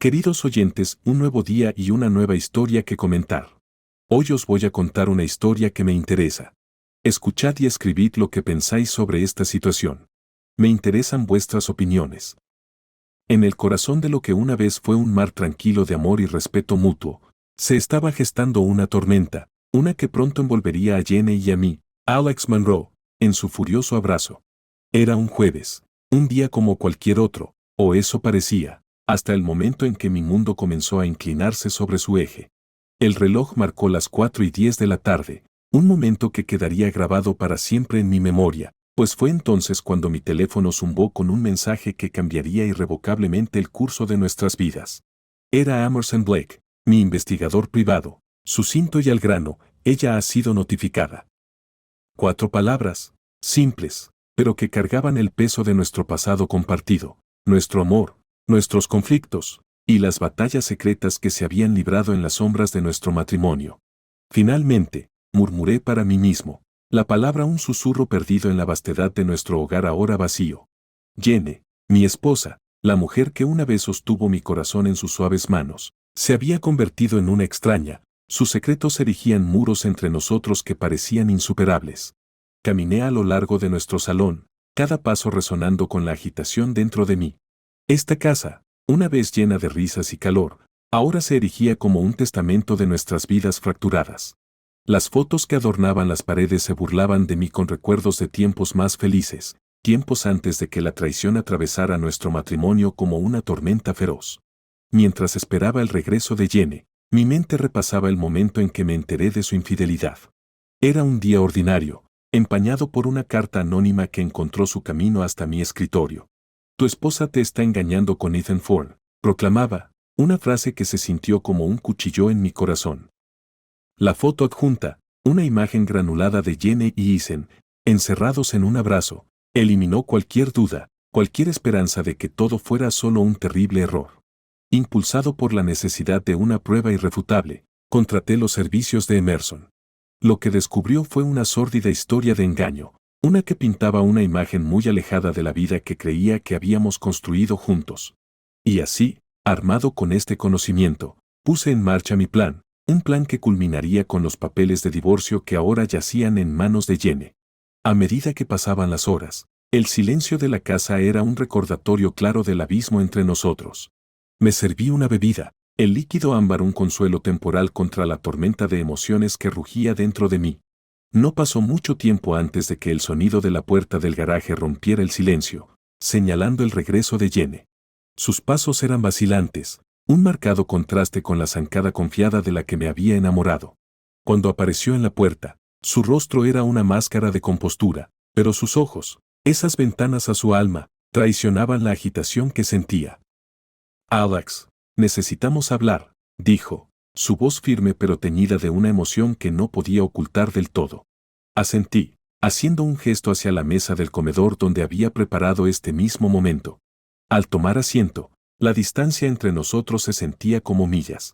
Queridos oyentes, un nuevo día y una nueva historia que comentar. Hoy os voy a contar una historia que me interesa. Escuchad y escribid lo que pensáis sobre esta situación. Me interesan vuestras opiniones. En el corazón de lo que una vez fue un mar tranquilo de amor y respeto mutuo, se estaba gestando una tormenta, una que pronto envolvería a Jenny y a mí, Alex Monroe, en su furioso abrazo. Era un jueves, un día como cualquier otro, o eso parecía, hasta el momento en que mi mundo comenzó a inclinarse sobre su eje. El reloj marcó las 4:10 de la tarde, un momento que quedaría grabado para siempre en mi memoria, pues fue entonces cuando mi teléfono zumbó con un mensaje que cambiaría irrevocablemente el curso de nuestras vidas. Era Emerson Blake, mi investigador privado, sucinto y al grano: ella ha sido notificada. 4 palabras, simples, pero que cargaban el peso de nuestro pasado compartido, nuestro amor, nuestros conflictos, y las batallas secretas que se habían librado en las sombras de nuestro matrimonio. Finalmente, murmuré para mí mismo, la palabra, un susurro perdido en la vastedad de nuestro hogar ahora vacío. Jenny, mi esposa, la mujer que una vez sostuvo mi corazón en sus suaves manos, se había convertido en una extraña. Sus secretos erigían muros entre nosotros que parecían insuperables. Caminé a lo largo de nuestro salón, cada paso resonando con la agitación dentro de mí. Esta casa, una vez llena de risas y calor, ahora se erigía como un testamento de nuestras vidas fracturadas. Las fotos que adornaban las paredes se burlaban de mí con recuerdos de tiempos más felices, tiempos antes de que la traición atravesara nuestro matrimonio como una tormenta feroz. Mientras esperaba el regreso de Jenny, mi mente repasaba el momento en que me enteré de su infidelidad. Era un día ordinario, empañado por una carta anónima que encontró su camino hasta mi escritorio. Tu esposa te está engañando con Ethan Thorne, proclamaba, una frase que se sintió como un cuchillo en mi corazón. La foto adjunta, una imagen granulada de Jenny y Ethan, encerrados en un abrazo, eliminó cualquier duda, cualquier esperanza de que todo fuera solo un terrible error. Impulsado por la necesidad de una prueba irrefutable, contraté los servicios de Emerson. Lo que descubrió fue una sórdida historia de engaño, una que pintaba una imagen muy alejada de la vida que creía que habíamos construido juntos. Y así, armado con este conocimiento, puse en marcha mi plan, un plan que culminaría con los papeles de divorcio que ahora yacían en manos de Jenny. A medida que pasaban las horas, el silencio de la casa era un recordatorio claro del abismo entre nosotros. Me serví una bebida, el líquido ámbar, un consuelo temporal contra la tormenta de emociones que rugía dentro de mí. No pasó mucho tiempo antes de que el sonido de la puerta del garaje rompiera el silencio, señalando el regreso de Jenny. Sus pasos eran vacilantes, un marcado contraste con la zancada confiada de la que me había enamorado. Cuando apareció en la puerta, su rostro era una máscara de compostura, pero sus ojos, esas ventanas a su alma, traicionaban la agitación que sentía. Alex, necesitamos hablar, dijo, su voz firme pero teñida de una emoción que no podía ocultar del todo. Asentí, haciendo un gesto hacia la mesa del comedor donde había preparado este mismo momento. Al tomar asiento, la distancia entre nosotros se sentía como millas.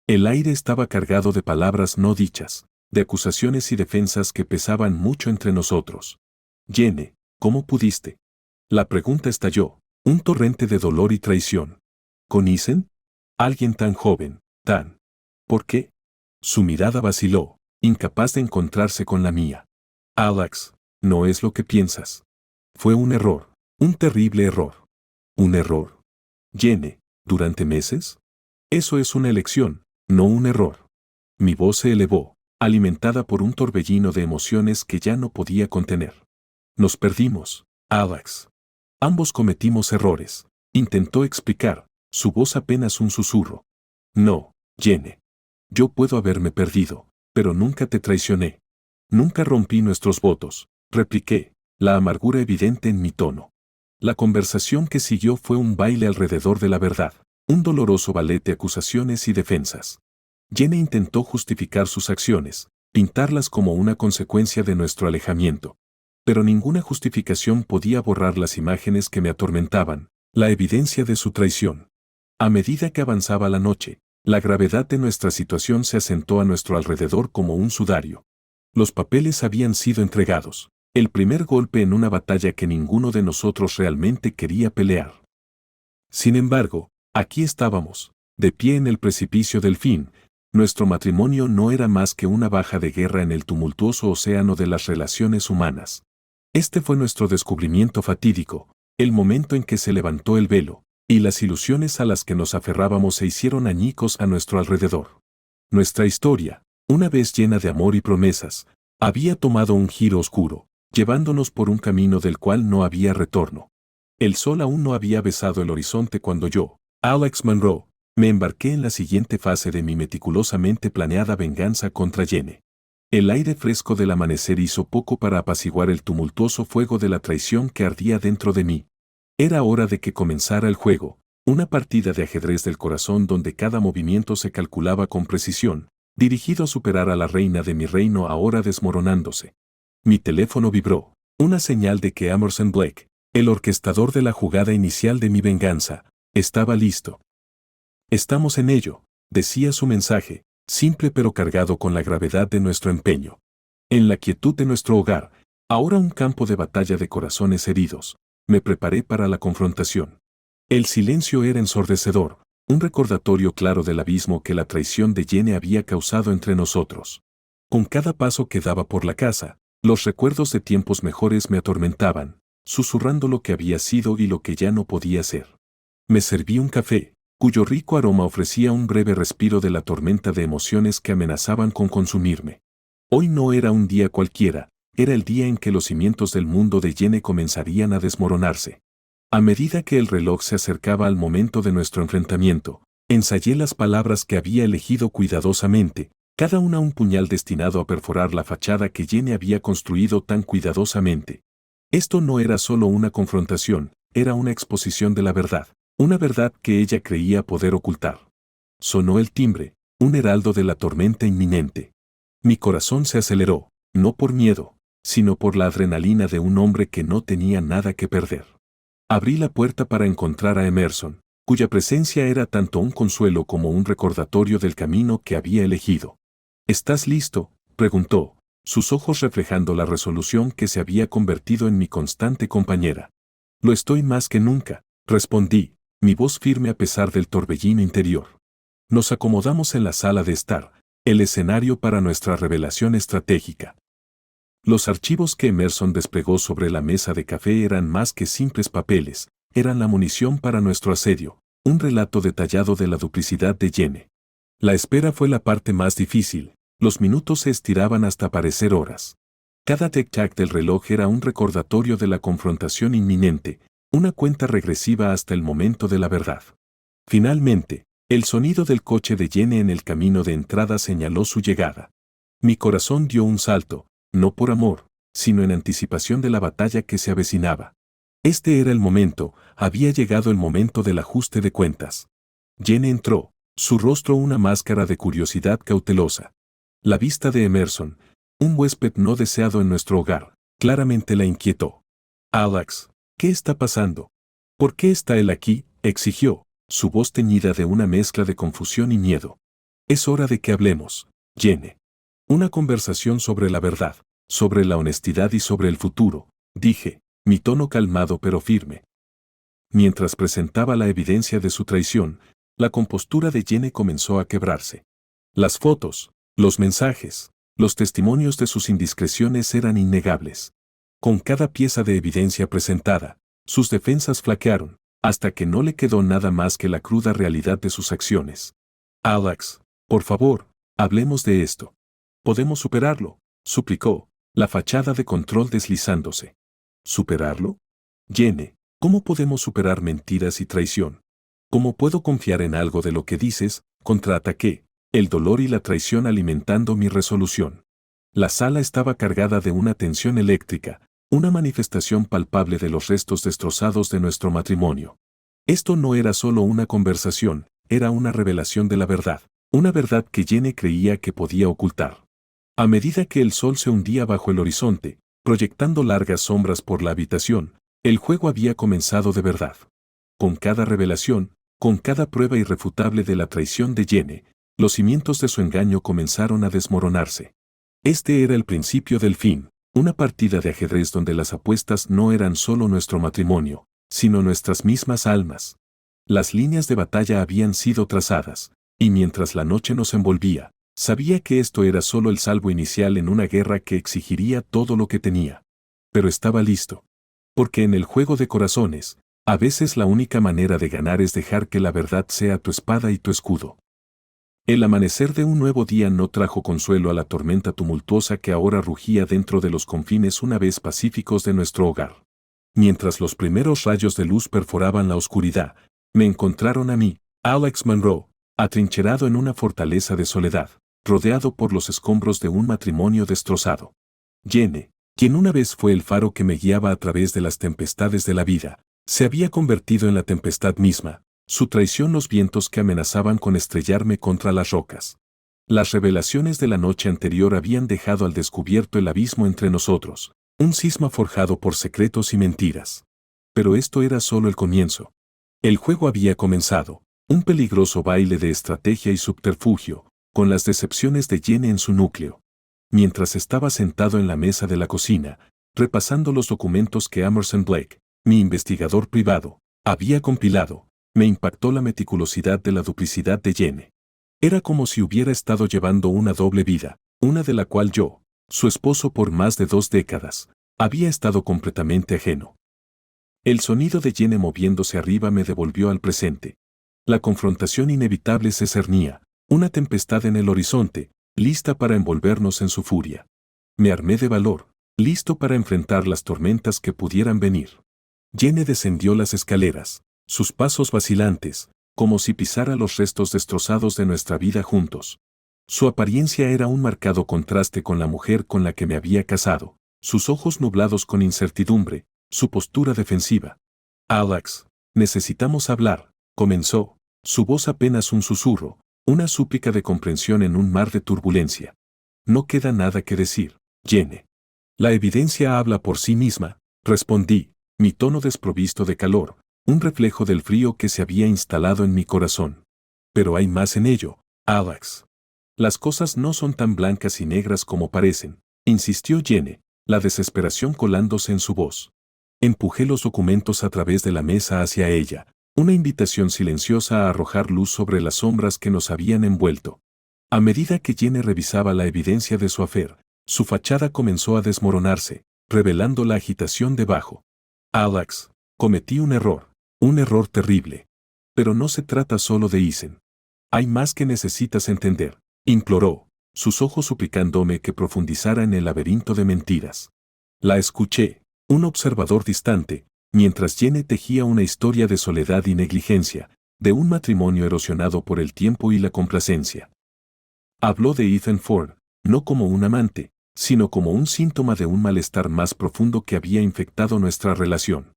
El aire estaba cargado de palabras no dichas, de acusaciones y defensas que pesaban mucho entre nosotros. Jenny, ¿cómo pudiste? La pregunta estalló, un torrente de dolor y traición. ¿Con Ethan? Alguien tan joven, tan... ¿Por qué? Su mirada vaciló, incapaz de encontrarse con la mía. Alex, no es lo que piensas. Fue un error, un terrible error. ¿Un error? Jenny, ¿durante meses? Eso es una elección, no un error. Mi voz se elevó, alimentada por un torbellino de emociones que ya no podía contener. Nos perdimos, Alex. Ambos cometimos errores, intentó explicar, su voz apenas un susurro. No, Jenny. Yo puedo haberme perdido, pero nunca te traicioné. Nunca rompí nuestros votos, repliqué, la amargura evidente en mi tono. La conversación que siguió fue un baile alrededor de la verdad, un doloroso ballet de acusaciones y defensas. Jenny intentó justificar sus acciones, pintarlas como una consecuencia de nuestro alejamiento. Pero ninguna justificación podía borrar las imágenes que me atormentaban, la evidencia de su traición. A medida que avanzaba la noche, la gravedad de nuestra situación se asentó a nuestro alrededor como un sudario. Los papeles habían sido entregados, el primer golpe en una batalla que ninguno de nosotros realmente quería pelear. Sin embargo, aquí estábamos, de pie en el precipicio del fin. Nuestro matrimonio no era más que una baja de guerra en el tumultuoso océano de las relaciones humanas. Este fue nuestro descubrimiento fatídico, el momento en que se levantó el velo, y las ilusiones a las que nos aferrábamos se hicieron añicos a nuestro alrededor. Nuestra historia, una vez llena de amor y promesas, había tomado un giro oscuro, llevándonos por un camino del cual no había retorno. El sol aún no había besado el horizonte cuando yo, Alex Monroe, me embarqué en la siguiente fase de mi meticulosamente planeada venganza contra Jenny. El aire fresco del amanecer hizo poco para apaciguar el tumultuoso fuego de la traición que ardía dentro de mí. Era hora de que comenzara el juego, una partida de ajedrez del corazón donde cada movimiento se calculaba con precisión, dirigido a superar a la reina de mi reino ahora desmoronándose. Mi teléfono vibró, una señal de que Emerson Blake, el orquestador de la jugada inicial de mi venganza, estaba listo. «Estamos en ello», decía su mensaje, simple pero cargado con la gravedad de nuestro empeño. En la quietud de nuestro hogar, ahora un campo de batalla de corazones heridos, me preparé para la confrontación. El silencio era ensordecedor, un recordatorio claro del abismo que la traición de Jenny había causado entre nosotros. Con cada paso que daba por la casa, los recuerdos de tiempos mejores me atormentaban, susurrando lo que había sido y lo que ya no podía ser. Me serví un café, cuyo rico aroma ofrecía un breve respiro de la tormenta de emociones que amenazaban con consumirme. Hoy no era un día cualquiera, era el día en que los cimientos del mundo de Jenny comenzarían a desmoronarse. A medida que el reloj se acercaba al momento de nuestro enfrentamiento, ensayé las palabras que había elegido cuidadosamente, cada una un puñal destinado a perforar la fachada que Jenny había construido tan cuidadosamente. Esto no era solo una confrontación, era una exposición de la verdad. Una verdad que ella creía poder ocultar. Sonó el timbre, un heraldo de la tormenta inminente. Mi corazón se aceleró, no por miedo, sino por la adrenalina de un hombre que no tenía nada que perder. Abrí la puerta para encontrar a Emerson, cuya presencia era tanto un consuelo como un recordatorio del camino que había elegido. «¿Estás listo?», preguntó, sus ojos reflejando la resolución que se había convertido en mi constante compañera. «Lo estoy más que nunca», respondí, mi voz firme a pesar del torbellino interior. Nos acomodamos en la sala de estar, el escenario para nuestra revelación estratégica. Los archivos que Emerson desplegó sobre la mesa de café eran más que simples papeles, eran la munición para nuestro asedio, un relato detallado de la duplicidad de Jenny. La espera fue la parte más difícil, los minutos se estiraban hasta parecer horas. Cada tic-tac del reloj era un recordatorio de la confrontación inminente, una cuenta regresiva hasta el momento de la verdad. Finalmente, el sonido del coche de Jenny en el camino de entrada señaló su llegada. Mi corazón dio un salto, no por amor, sino en anticipación de la batalla que se avecinaba. Este era el momento, había llegado el momento del ajuste de cuentas. Jenny entró, su rostro una máscara de curiosidad cautelosa. La vista de Emerson, un huésped no deseado en nuestro hogar, claramente la inquietó. «Alex, ¿qué está pasando? ¿Por qué está él aquí?», exigió, su voz teñida de una mezcla de confusión y miedo. «Es hora de que hablemos, Jenny. Una conversación sobre la verdad, sobre la honestidad y sobre el futuro», dije, mi tono calmado pero firme. Mientras presentaba la evidencia de su traición, la compostura de Jenny comenzó a quebrarse. Las fotos, los mensajes, los testimonios de sus indiscreciones eran innegables. Con cada pieza de evidencia presentada, sus defensas flaquearon, hasta que no le quedó nada más que la cruda realidad de sus acciones. «Alex, por favor, hablemos de esto. Podemos superarlo», suplicó, la fachada de control deslizándose. «¿Superarlo? Jenny, ¿cómo podemos superar mentiras y traición? ¿Cómo puedo confiar en algo de lo que dices?», contraataqué, el dolor y la traición alimentando mi resolución. La sala estaba cargada de una tensión eléctrica, una manifestación palpable de los restos destrozados de nuestro matrimonio. Esto no era solo una conversación, era una revelación de la verdad, una verdad que Jenny creía que podía ocultar. A medida que el sol se hundía bajo el horizonte, proyectando largas sombras por la habitación, el juego había comenzado de verdad. Con cada revelación, con cada prueba irrefutable de la traición de Jenny, los cimientos de su engaño comenzaron a desmoronarse. Este era el principio del fin. Una partida de ajedrez donde las apuestas no eran solo nuestro matrimonio, sino nuestras mismas almas. Las líneas de batalla habían sido trazadas, y mientras la noche nos envolvía, sabía que esto era solo el salvo inicial en una guerra que exigiría todo lo que tenía. Pero estaba listo. Porque en el juego de corazones, a veces la única manera de ganar es dejar que la verdad sea tu espada y tu escudo. El amanecer de un nuevo día no trajo consuelo a la tormenta tumultuosa que ahora rugía dentro de los confines una vez pacíficos de nuestro hogar. Mientras los primeros rayos de luz perforaban la oscuridad, me encontraron a mí, Alex Monroe, atrincherado en una fortaleza de soledad, rodeado por los escombros de un matrimonio destrozado. Jenny, quien una vez fue el faro que me guiaba a través de las tempestades de la vida, se había convertido en la tempestad misma, su traición los vientos que amenazaban con estrellarme contra las rocas. Las revelaciones de la noche anterior habían dejado al descubierto el abismo entre nosotros, un cisma forjado por secretos y mentiras. Pero esto era solo el comienzo. El juego había comenzado, un peligroso baile de estrategia y subterfugio, con las decepciones de Jenny en su núcleo. Mientras estaba sentado en la mesa de la cocina, repasando los documentos que Emerson Blake, mi investigador privado, había compilado, me impactó la meticulosidad de la duplicidad de Jenny. Era como si hubiera estado llevando una doble vida, una de la cual yo, su esposo por más de 2 décadas, había estado completamente ajeno. El sonido de Jenny moviéndose arriba me devolvió al presente. La confrontación inevitable se cernía, una tempestad en el horizonte, lista para envolvernos en su furia. Me armé de valor, listo para enfrentar las tormentas que pudieran venir. Jenny descendió las escaleras, sus pasos vacilantes, como si pisara los restos destrozados de nuestra vida juntos. Su apariencia era un marcado contraste con la mujer con la que me había casado, sus ojos nublados con incertidumbre, su postura defensiva. Alex, necesitamos hablar, comenzó, su voz apenas un susurro, una súplica de comprensión en un mar de turbulencia. No queda nada que decir, Jenny. La evidencia habla por sí misma, respondí, mi tono desprovisto de calor, un reflejo del frío que se había instalado en mi corazón. Pero hay más en ello, Alex. Las cosas no son tan blancas y negras como parecen, insistió Jenny, la desesperación colándose en su voz. Empujé los documentos a través de la mesa hacia ella, una invitación silenciosa a arrojar luz sobre las sombras que nos habían envuelto. A medida que Jenny revisaba la evidencia de su afer, su fachada comenzó a desmoronarse, revelando la agitación debajo. Alex, cometí un error terrible. Pero no se trata solo de Isen. Hay más que necesitas entender, imploró, sus ojos suplicándome que profundizara en el laberinto de mentiras. La escuché, un observador distante, mientras Jenny tejía una historia de soledad y negligencia, de un matrimonio erosionado por el tiempo y la complacencia. Habló de Ethan Ford, no como un amante, sino como un síntoma de un malestar más profundo que había infectado nuestra relación.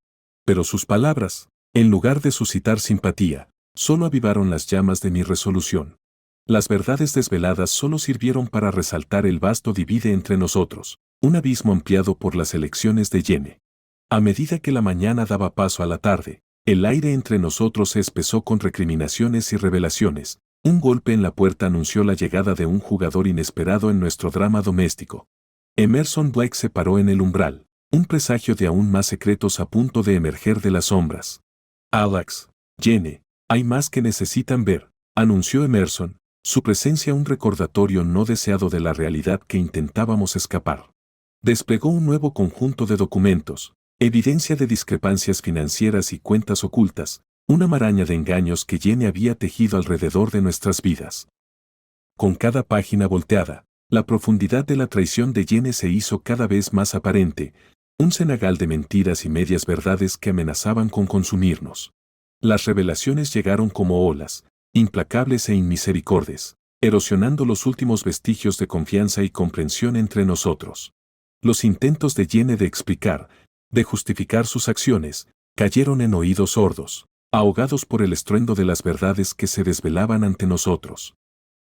Pero sus palabras, en lugar de suscitar simpatía, solo avivaron las llamas de mi resolución. Las verdades desveladas solo sirvieron para resaltar el vasto divide entre nosotros, un abismo ampliado por las elecciones de Jenny. A medida que la mañana daba paso a la tarde, el aire entre nosotros se espesó con recriminaciones y revelaciones. Un golpe en la puerta anunció la llegada de un jugador inesperado en nuestro drama doméstico. Emerson Blake se paró en el umbral, un presagio de aún más secretos a punto de emerger de las sombras. Alex, Jenny, hay más que necesitan ver, anunció Emerson, su presencia un recordatorio no deseado de la realidad que intentábamos escapar. Desplegó un nuevo conjunto de documentos, evidencia de discrepancias financieras y cuentas ocultas, una maraña de engaños que Jenny había tejido alrededor de nuestras vidas. Con cada página volteada, la profundidad de la traición de Jenny se hizo cada vez más aparente, un cenagal de mentiras y medias verdades que amenazaban con consumirnos. Las revelaciones llegaron como olas, implacables e inmisericordes, erosionando los últimos vestigios de confianza y comprensión entre nosotros. Los intentos de Jenny de explicar, de justificar sus acciones, cayeron en oídos sordos, ahogados por el estruendo de las verdades que se desvelaban ante nosotros.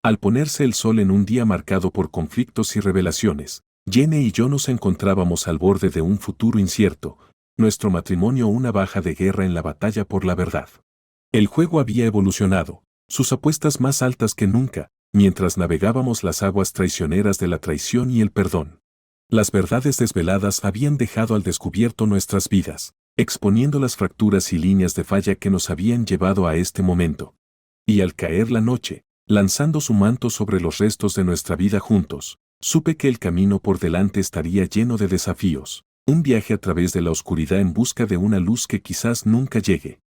Al ponerse el sol en un día marcado por conflictos y revelaciones, Jenny y yo nos encontrábamos al borde de un futuro incierto, nuestro matrimonio una baja de guerra en la batalla por la verdad. El juego había evolucionado, sus apuestas más altas que nunca, mientras navegábamos las aguas traicioneras de la traición y el perdón. Las verdades desveladas habían dejado al descubierto nuestras vidas, exponiendo las fracturas y líneas de falla que nos habían llevado a este momento. Y al caer la noche, lanzando su manto sobre los restos de nuestra vida juntos, supe que el camino por delante estaría lleno de desafíos, un viaje a través de la oscuridad en busca de una luz que quizás nunca llegue.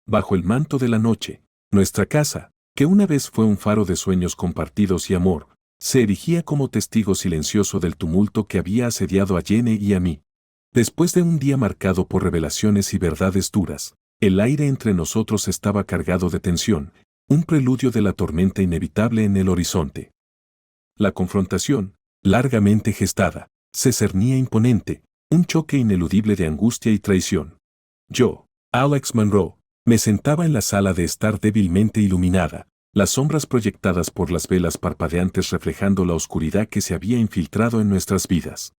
Bajo el manto de la noche, nuestra casa, que una vez fue un faro de sueños compartidos y amor, se erigía como testigo silencioso del tumulto que había asediado a Jenny y a mí. Después de un día marcado por revelaciones y verdades duras, el aire entre nosotros estaba cargado de tensión, un preludio de la tormenta inevitable en el horizonte. La confrontación, largamente gestada, se cernía imponente, un choque ineludible de angustia y traición. Yo, Alex Monroe, me sentaba en la sala de estar débilmente iluminada, las sombras proyectadas por las velas parpadeantes reflejando la oscuridad que se había infiltrado en nuestras vidas.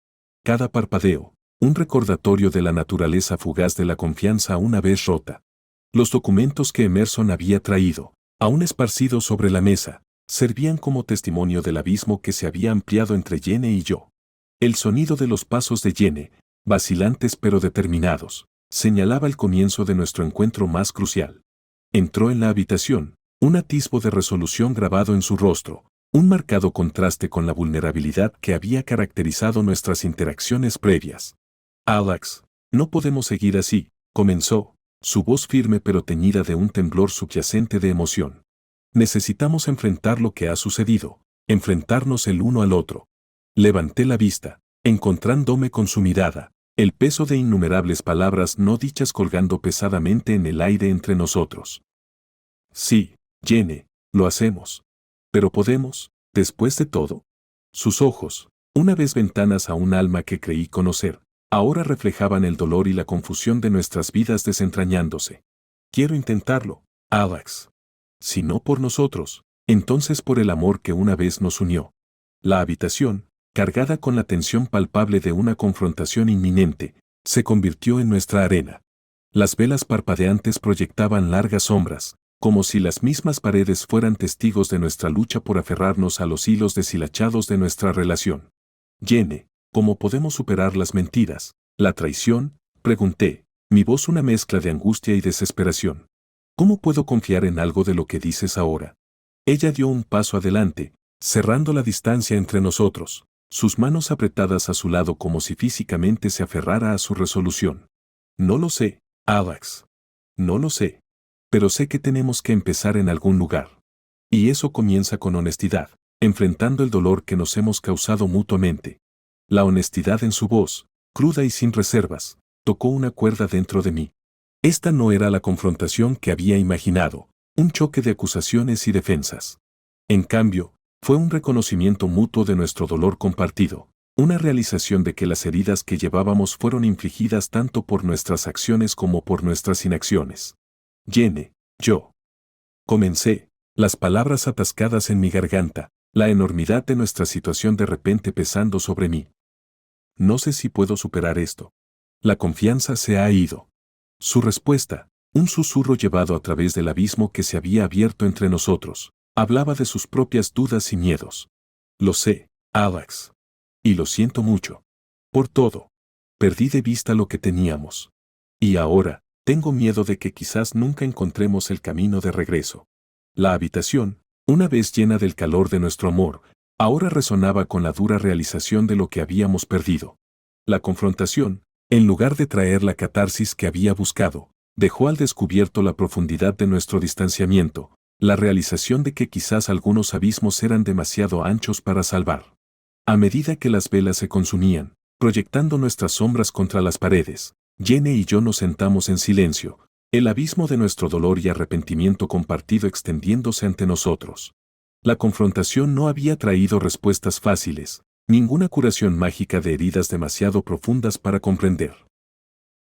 Cada parpadeo, un recordatorio de la naturaleza fugaz de la confianza una vez rota. Los documentos que Emerson había traído, aún esparcidos sobre la mesa, servían como testimonio del abismo que se había ampliado entre Jenny y yo. El sonido de los pasos de Jenny, vacilantes pero determinados, señalaba el comienzo de nuestro encuentro más crucial. Entró en la habitación, un atisbo de resolución grabado en su rostro, un marcado contraste con la vulnerabilidad que había caracterizado nuestras interacciones previas. Alex, no podemos seguir así, comenzó, su voz firme pero teñida de un temblor subyacente de emoción. Necesitamos enfrentar lo que ha sucedido, enfrentarnos el uno al otro. Levanté la vista, encontrándome con su mirada, el peso de innumerables palabras no dichas colgando pesadamente en el aire entre nosotros. Sí, Jenny, lo hacemos. Pero podemos, después de todo. Sus ojos, una vez ventanas a un alma que creí conocer, ahora reflejaban el dolor y la confusión de nuestras vidas desentrañándose. Quiero intentarlo, Alex. Si no por nosotros, entonces por el amor que una vez nos unió. La habitación, cargada con la tensión palpable de una confrontación inminente, se convirtió en nuestra arena. Las velas parpadeantes proyectaban largas sombras, como si las mismas paredes fueran testigos de nuestra lucha por aferrarnos a los hilos deshilachados de nuestra relación. Jenny, ¿cómo podemos superar las mentiras, la traición? Pregunté, mi voz una mezcla de angustia y desesperación. ¿Cómo puedo confiar en algo de lo que dices ahora? Ella dio un paso adelante, cerrando la distancia entre nosotros, sus manos apretadas a su lado como si físicamente se aferrara a su resolución. No lo sé, Alex. No lo sé. Pero sé que tenemos que empezar en algún lugar. Y eso comienza con honestidad, enfrentando el dolor que nos hemos causado mutuamente. La honestidad en su voz, cruda y sin reservas, tocó una cuerda dentro de mí. Esta no era la confrontación que había imaginado, un choque de acusaciones y defensas. En cambio, fue un reconocimiento mutuo de nuestro dolor compartido, una realización de que las heridas que llevábamos fueron infligidas tanto por nuestras acciones como por nuestras inacciones. Jenny, yo. Comencé, las palabras atascadas en mi garganta, la enormidad de nuestra situación de repente pesando sobre mí. No sé si puedo superar esto. La confianza se ha ido. Su respuesta, un susurro llevado a través del abismo que se había abierto entre nosotros, hablaba de sus propias dudas y miedos. Lo sé, Alex. Y lo siento mucho. Por todo. Perdí de vista lo que teníamos. Y ahora, tengo miedo de que quizás nunca encontremos el camino de regreso. La habitación, una vez llena del calor de nuestro amor, ahora resonaba con la dura realización de lo que habíamos perdido. La confrontación, en lugar de traer la catarsis que había buscado, dejó al descubierto la profundidad de nuestro distanciamiento, la realización de que quizás algunos abismos eran demasiado anchos para salvar. A medida que las velas se consumían, proyectando nuestras sombras contra las paredes, Jenny y yo nos sentamos en silencio, el abismo de nuestro dolor y arrepentimiento compartido extendiéndose ante nosotros. La confrontación no había traído respuestas fáciles, ninguna curación mágica de heridas demasiado profundas para comprender.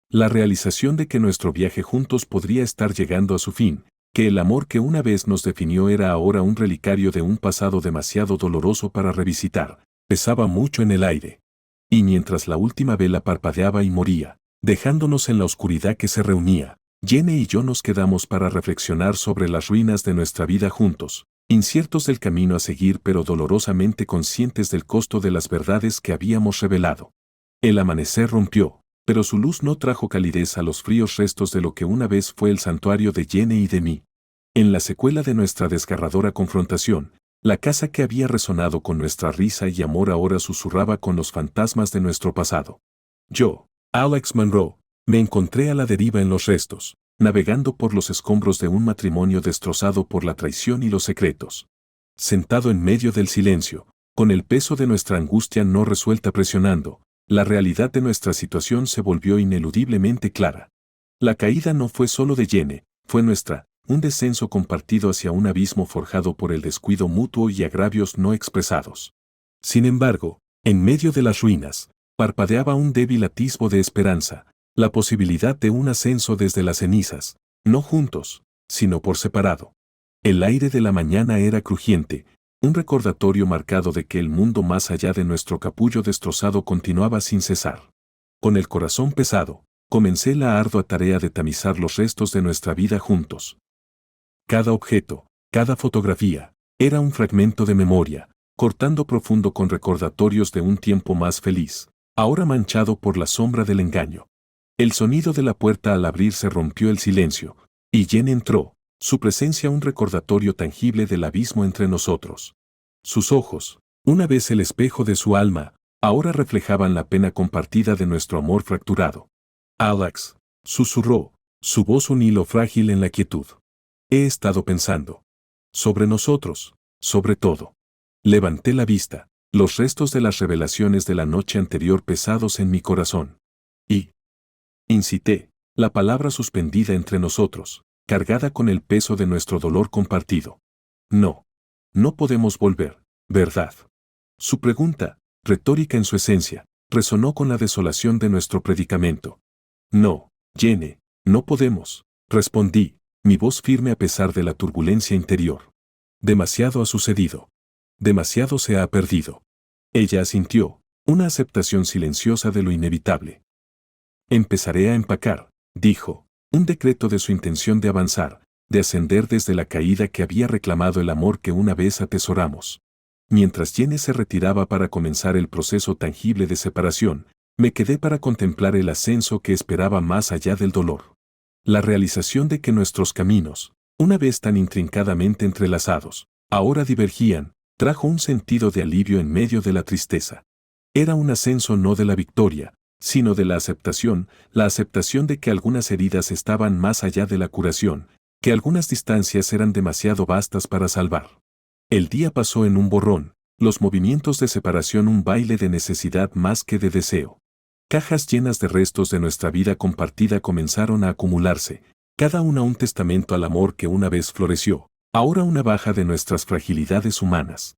La realización de que nuestro viaje juntos podría estar llegando a su fin, que el amor que una vez nos definió era ahora un relicario de un pasado demasiado doloroso para revisitar, pesaba mucho en el aire. Y mientras la última vela parpadeaba y moría, dejándonos en la oscuridad que se reunía, Jenny y yo nos quedamos para reflexionar sobre las ruinas de nuestra vida juntos, inciertos del camino a seguir pero dolorosamente conscientes del costo de las verdades que habíamos revelado. El amanecer rompió, pero su luz no trajo calidez a los fríos restos de lo que una vez fue el santuario de Jenny y de mí. En la secuela de nuestra desgarradora confrontación, la casa que había resonado con nuestra risa y amor ahora susurraba con los fantasmas de nuestro pasado. Yo, Alex Monroe, me encontré a la deriva en los restos, navegando por los escombros de un matrimonio destrozado por la traición y los secretos. Sentado en medio del silencio, con el peso de nuestra angustia no resuelta presionando, la realidad de nuestra situación se volvió ineludiblemente clara. La caída no fue solo de Jenny, fue nuestra, un descenso compartido hacia un abismo forjado por el descuido mutuo y agravios no expresados. Sin embargo, en medio de las ruinas, parpadeaba un débil atisbo de esperanza, la posibilidad de un ascenso desde las cenizas, no juntos, sino por separado. El aire de la mañana era crujiente, un recordatorio marcado de que el mundo más allá de nuestro capullo destrozado continuaba sin cesar. Con el corazón pesado, comencé la ardua tarea de tamizar los restos de nuestra vida juntos. Cada objeto, cada fotografía, era un fragmento de memoria, cortando profundo con recordatorios de un tiempo más feliz, ahora manchado por la sombra del engaño. El sonido de la puerta al abrirse rompió el silencio, y Jen entró, su presencia un recordatorio tangible del abismo entre nosotros. Sus ojos, una vez el espejo de su alma, ahora reflejaban la pena compartida de nuestro amor fracturado. Alex, susurró, su voz un hilo frágil en la quietud. He estado pensando. Sobre nosotros, sobre todo. Levanté la vista, los restos de las revelaciones de la noche anterior pesados en mi corazón. Y incité, la palabra suspendida entre nosotros, cargada con el peso de nuestro dolor compartido. No. No podemos volver, ¿verdad? Su pregunta, retórica en su esencia, resonó con la desolación de nuestro predicamento. No, Jenny, no podemos, respondí, mi voz firme a pesar de la turbulencia interior. Demasiado ha sucedido. Demasiado se ha perdido. Ella asintió, una aceptación silenciosa de lo inevitable. Empezaré a empacar, dijo, un decreto de su intención de avanzar, de ascender desde la caída que había reclamado el amor que una vez atesoramos. Mientras Jenny se retiraba para comenzar el proceso tangible de separación, me quedé para contemplar el ascenso que esperaba más allá del dolor. La realización de que nuestros caminos, una vez tan intrincadamente entrelazados, ahora divergían, trajo un sentido de alivio en medio de la tristeza. Era un ascenso no de la victoria, sino de la aceptación de que algunas heridas estaban más allá de la curación, que algunas distancias eran demasiado vastas para salvar. El día pasó en un borrón, los movimientos de separación un baile de necesidad más que de deseo. Cajas llenas de restos de nuestra vida compartida comenzaron a acumularse, cada una un testamento al amor que una vez floreció, ahora una baja de nuestras fragilidades humanas.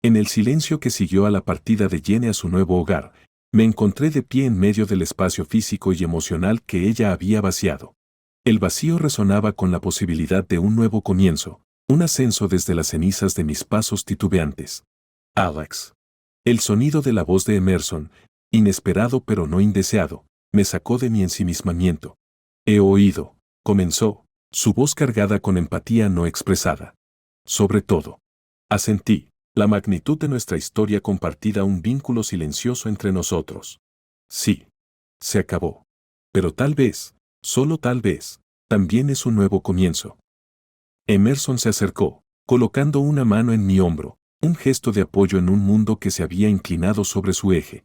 En el silencio que siguió a la partida de Jenny a su nuevo hogar, me encontré de pie en medio del espacio físico y emocional que ella había vaciado. El vacío resonaba con la posibilidad de un nuevo comienzo, un ascenso desde las cenizas de mis pasos titubeantes. Alex. El sonido de la voz de Emerson, inesperado pero no indeseado, me sacó de mi ensimismamiento. He oído, comenzó, su voz cargada con empatía no expresada. Sobre todo. Asentí, la magnitud de nuestra historia compartida un vínculo silencioso entre nosotros. Sí. Se acabó. Pero tal vez, solo tal vez, también es un nuevo comienzo. Emerson se acercó, colocando una mano en mi hombro, un gesto de apoyo en un mundo que se había inclinado sobre su eje.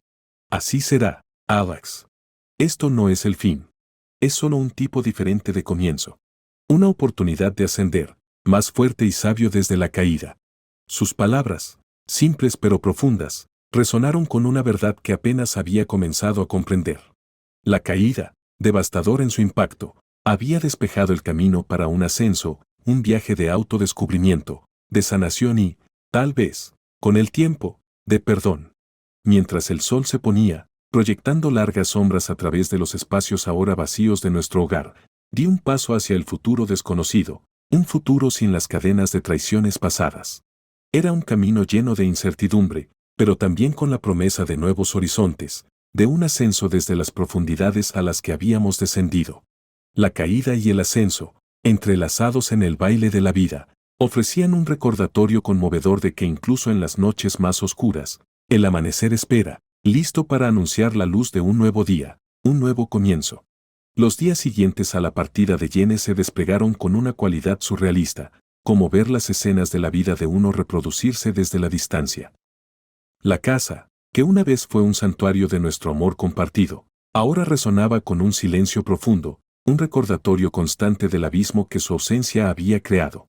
Así será, Alex. Esto no es el fin. Es solo un tipo diferente de comienzo. Una oportunidad de ascender, más fuerte y sabio desde la caída. Sus palabras, simples pero profundas, resonaron con una verdad que apenas había comenzado a comprender. La caída, devastador en su impacto, había despejado el camino para un ascenso, un viaje de autodescubrimiento, de sanación y, tal vez, con el tiempo, de perdón. Mientras el sol se ponía, proyectando largas sombras a través de los espacios ahora vacíos de nuestro hogar, di un paso hacia el futuro desconocido, un futuro sin las cadenas de traiciones pasadas. Era un camino lleno de incertidumbre, pero también con la promesa de nuevos horizontes, de un ascenso desde las profundidades a las que habíamos descendido. La caída y el ascenso, entrelazados en el baile de la vida, ofrecían un recordatorio conmovedor de que incluso en las noches más oscuras, el amanecer espera, listo para anunciar la luz de un nuevo día. un nuevo comienzo. Los días siguientes a la partida de Jenny se desplegaron con una cualidad surrealista, como ver las escenas de la vida de uno reproducirse desde la distancia. La casa, que una vez fue un santuario de nuestro amor compartido, ahora resonaba con un silencio profundo, un recordatorio constante del abismo que su ausencia había creado.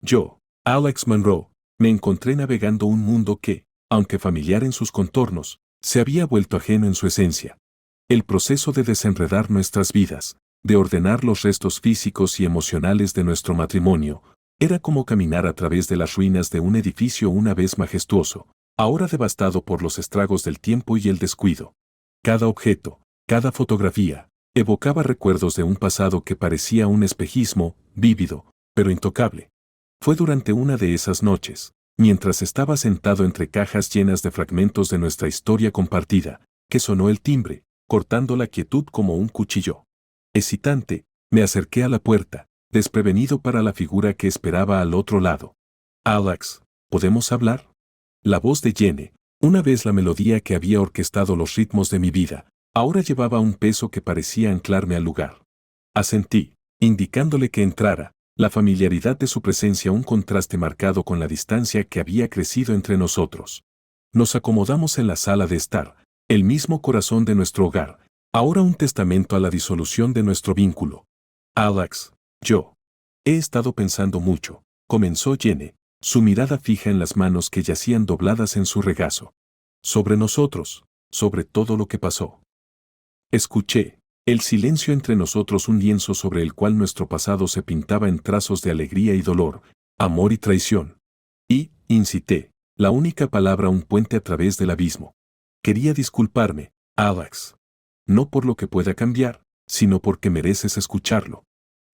Yo, Alex Monroe, me encontré navegando un mundo que, aunque familiar en sus contornos, se había vuelto ajeno en su esencia. El proceso de desenredar nuestras vidas, de ordenar los restos físicos y emocionales de nuestro matrimonio, era como caminar a través de las ruinas de un edificio una vez majestuoso, ahora devastado por los estragos del tiempo y el descuido. Cada objeto, cada fotografía, evocaba recuerdos de un pasado que parecía un espejismo, vívido, pero intocable. Fue durante una de esas noches, mientras estaba sentado entre cajas llenas de fragmentos de nuestra historia compartida, que sonó el timbre, cortando la quietud como un cuchillo. Hesitante, me acerqué a la puerta, desprevenido para la figura que esperaba al otro lado. Alex, ¿podemos hablar? La voz de Jenny, una vez la melodía que había orquestado los ritmos de mi vida, ahora llevaba un peso que parecía anclarme al lugar. Asentí, indicándole que entrara, la familiaridad de su presencia un contraste marcado con la distancia que había crecido entre nosotros. Nos acomodamos en la sala de estar, el mismo corazón de nuestro hogar, ahora un testamento a la disolución de nuestro vínculo. Alex, yo. He estado pensando mucho, comenzó Jenny, su mirada fija en las manos que yacían dobladas en su regazo. Sobre nosotros, sobre todo lo que pasó. Escuché, el silencio entre nosotros, un lienzo sobre el cual nuestro pasado se pintaba en trazos de alegría y dolor, amor y traición. Y, incité, la única palabra, un puente a través del abismo. Quería disculparme, Alex. No por lo que pueda cambiar, sino porque mereces escucharlo.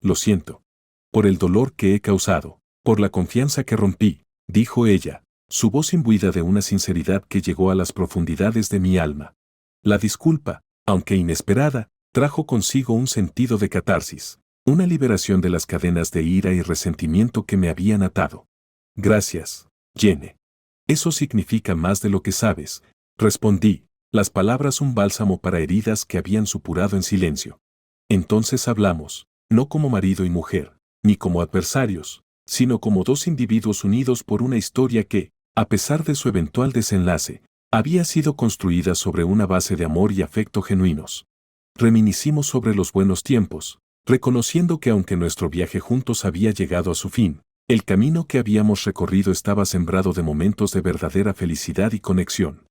Lo siento. Por el dolor que he causado, por la confianza que rompí, dijo ella, su voz imbuida de una sinceridad que llegó a las profundidades de mi alma. La disculpa, aunque inesperada, trajo consigo un sentido de catarsis, una liberación de las cadenas de ira y resentimiento que me habían atado. Gracias, Jenny. Eso significa más de lo que sabes, respondí, las palabras un bálsamo para heridas que habían supurado en silencio. Entonces hablamos, no como marido y mujer, ni como adversarios, sino como dos individuos unidos por una historia que, a pesar de su eventual desenlace, había sido construida sobre una base de amor y afecto genuinos. Reminiscimos sobre los buenos tiempos, reconociendo que aunque nuestro viaje juntos había llegado a su fin, el camino que habíamos recorrido estaba sembrado de momentos de verdadera felicidad y conexión.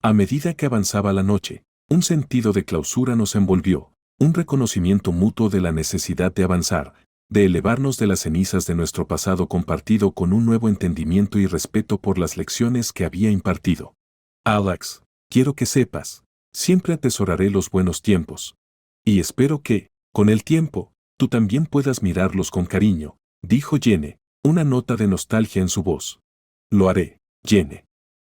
A medida que avanzaba la noche, un sentido de clausura nos envolvió, un reconocimiento mutuo de la necesidad de avanzar, de elevarnos de las cenizas de nuestro pasado compartido con un nuevo entendimiento y respeto por las lecciones que había impartido. Alex, quiero que sepas, siempre atesoraré los buenos tiempos. Y espero que, con el tiempo, tú también puedas mirarlos con cariño, dijo Jenny, una nota de nostalgia en su voz. Lo haré, Jenny.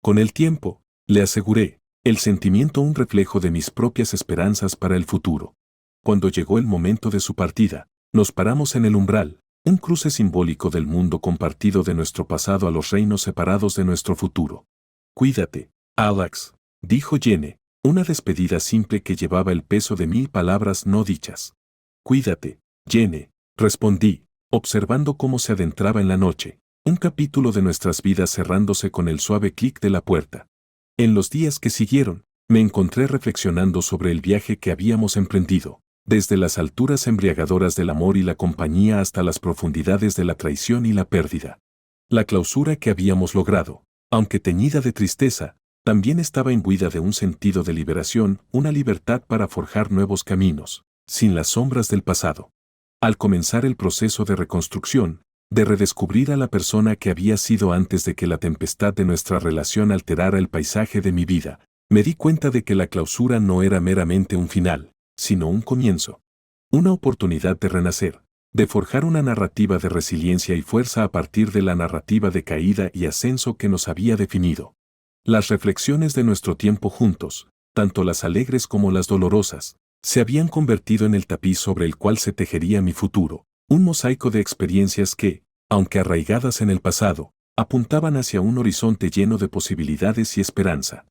Con el tiempo, le aseguré, el sentimiento un reflejo de mis propias esperanzas para el futuro. Cuando llegó el momento de su partida, nos paramos en el umbral, un cruce simbólico del mundo compartido de nuestro pasado a los reinos separados de nuestro futuro. Cuídate, Alex, dijo Jenny, una despedida simple que llevaba el peso de 1000 palabras no dichas. Cuídate, Jenny, respondí, observando cómo se adentraba en la noche, un capítulo de nuestras vidas cerrándose con el suave clic de la puerta. En los días que siguieron, me encontré reflexionando sobre el viaje que habíamos emprendido, desde las alturas embriagadoras del amor y la compañía hasta las profundidades de la traición y la pérdida. La clausura que habíamos logrado, aunque teñida de tristeza, también estaba imbuida de un sentido de liberación, una libertad para forjar nuevos caminos, sin las sombras del pasado. Al comenzar el proceso de reconstrucción, de redescubrir a la persona que había sido antes de que la tempestad de nuestra relación alterara el paisaje de mi vida, me di cuenta de que la clausura no era meramente un final, sino un comienzo. Una oportunidad de renacer, de forjar una narrativa de resiliencia y fuerza a partir de la narrativa de caída y ascenso que nos había definido. Las reflexiones de nuestro tiempo juntos, tanto las alegres como las dolorosas, se habían convertido en el tapiz sobre el cual se tejería mi futuro, un mosaico de experiencias que, aunque arraigadas en el pasado, apuntaban hacia un horizonte lleno de posibilidades y esperanza.